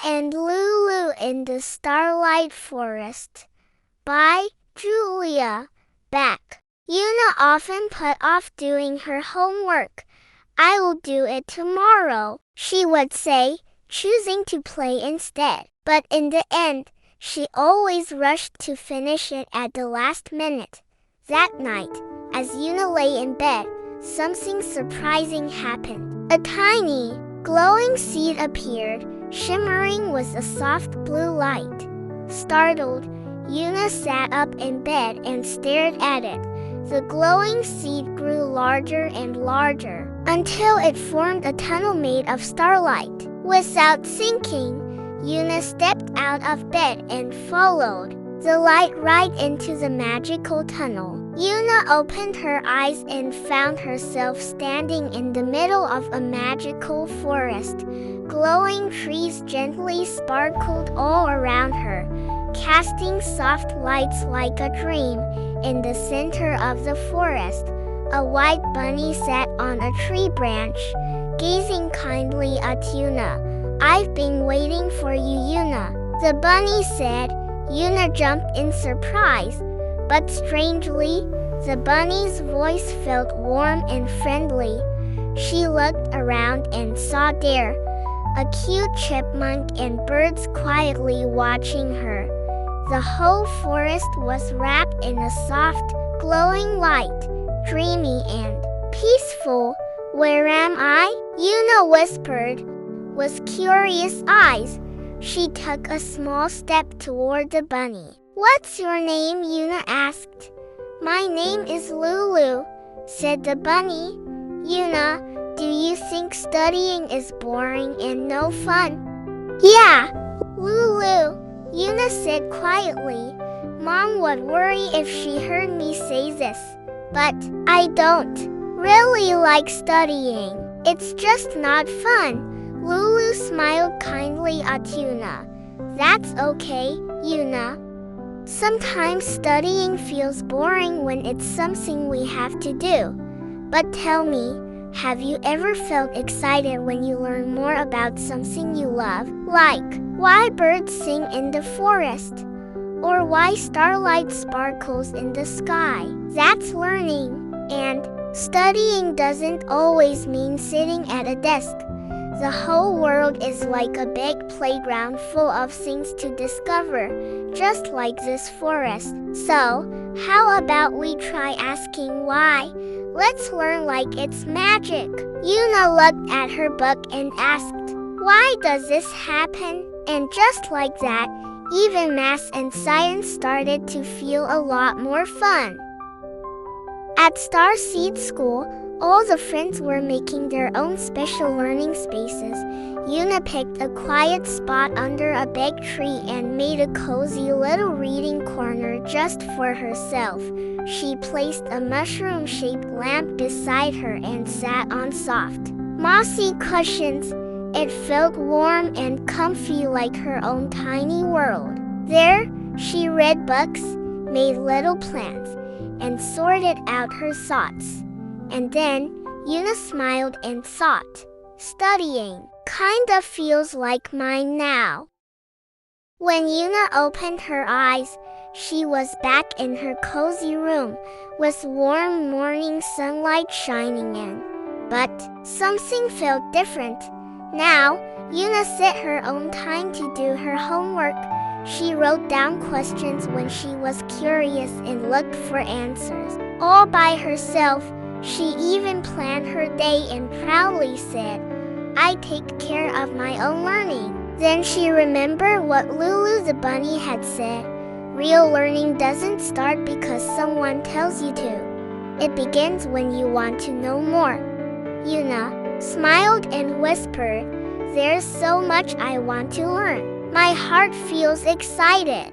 and Lulu in the Starlight Forest by Julia Beck. Yuna often put off doing her homework. I will do it tomorrow, she would say, choosing to play instead. But in the end, she always rushed to finish it at the last minute. That night, as Yuna lay in bed, something surprising happened. A tiny, glowing seed appeared, shimmering with a soft blue light. Startled, Yuna sat up in bed and stared at it. The glowing seed grew larger and larger, until it formed a tunnel made of starlight. Without thinking, Yuna stepped out of bed and followed the light right into the magical tunnel. Yuna opened her eyes and found herself standing in the middle of a magical forest. Glowing trees gently sparkled all around her, casting soft lights like a dream. In the center of the forest, a white bunny sat on a tree branch, gazing kindly at Yuna. "I've been waiting for you, Yuna," the bunny said. Yuna jumped in surprise, but strangely, the bunny's voice felt warm and friendly. She looked around and saw there a cute chipmunk and birds quietly watching her. The whole forest was wrapped in a soft, glowing light, dreamy and peaceful. "Where am I?" Yuna whispered, with curious eyes. She took a small step toward the bunny. "What's your name?" Yuna asked. "My name is Lulu," said the bunny. "Yuna, do you think studying is boring and no fun?" "Yeah, Lulu," Yuna said quietly. "Mom would worry if she heard me say this, but I don't really like studying. It's just not fun." Lulu smiled kindly at Yuna. "That's okay, Yuna. Sometimes studying feels boring when it's something we have to do. But tell me, have you ever felt excited when you learn more about something you love? Like why birds sing in the forest? Or why starlight sparkles in the sky? That's learning. And studying doesn't always mean sitting at a desk. The whole world is like a big playground full of things to discover, just like this forest. So, how about we try asking why? Let's learn like it's magic." Yuna looked at her book and asked, "Why does this happen?" And just like that, even math and science started to feel a lot more fun. At Starseed School, all the friends were making their own special learning spaces. Yuna picked a quiet spot under a big tree and made a cozy little reading corner just for herself. She placed a mushroom-shaped lamp beside her and sat on soft, mossy cushions. It felt warm and comfy like her own tiny world. There, she read books, made little plans, and sorted out her thoughts. And then, Yuna smiled and thought, "Studying kinda feels like mine now." When Yuna opened her eyes, she was back in her cozy room, with warm morning sunlight shining in. But something felt different. Now, Yuna set her own time to do her homework. She wrote down questions when she was curious and looked for answers. All by herself, she even planned her day and proudly said, "I take care of my own learning." Then she remembered what Lulu the bunny had said. Real learning doesn't start because someone tells you to. It begins when you want to know more. Yuna smiled and whispered, "There's so much I want to learn. My heart feels excited."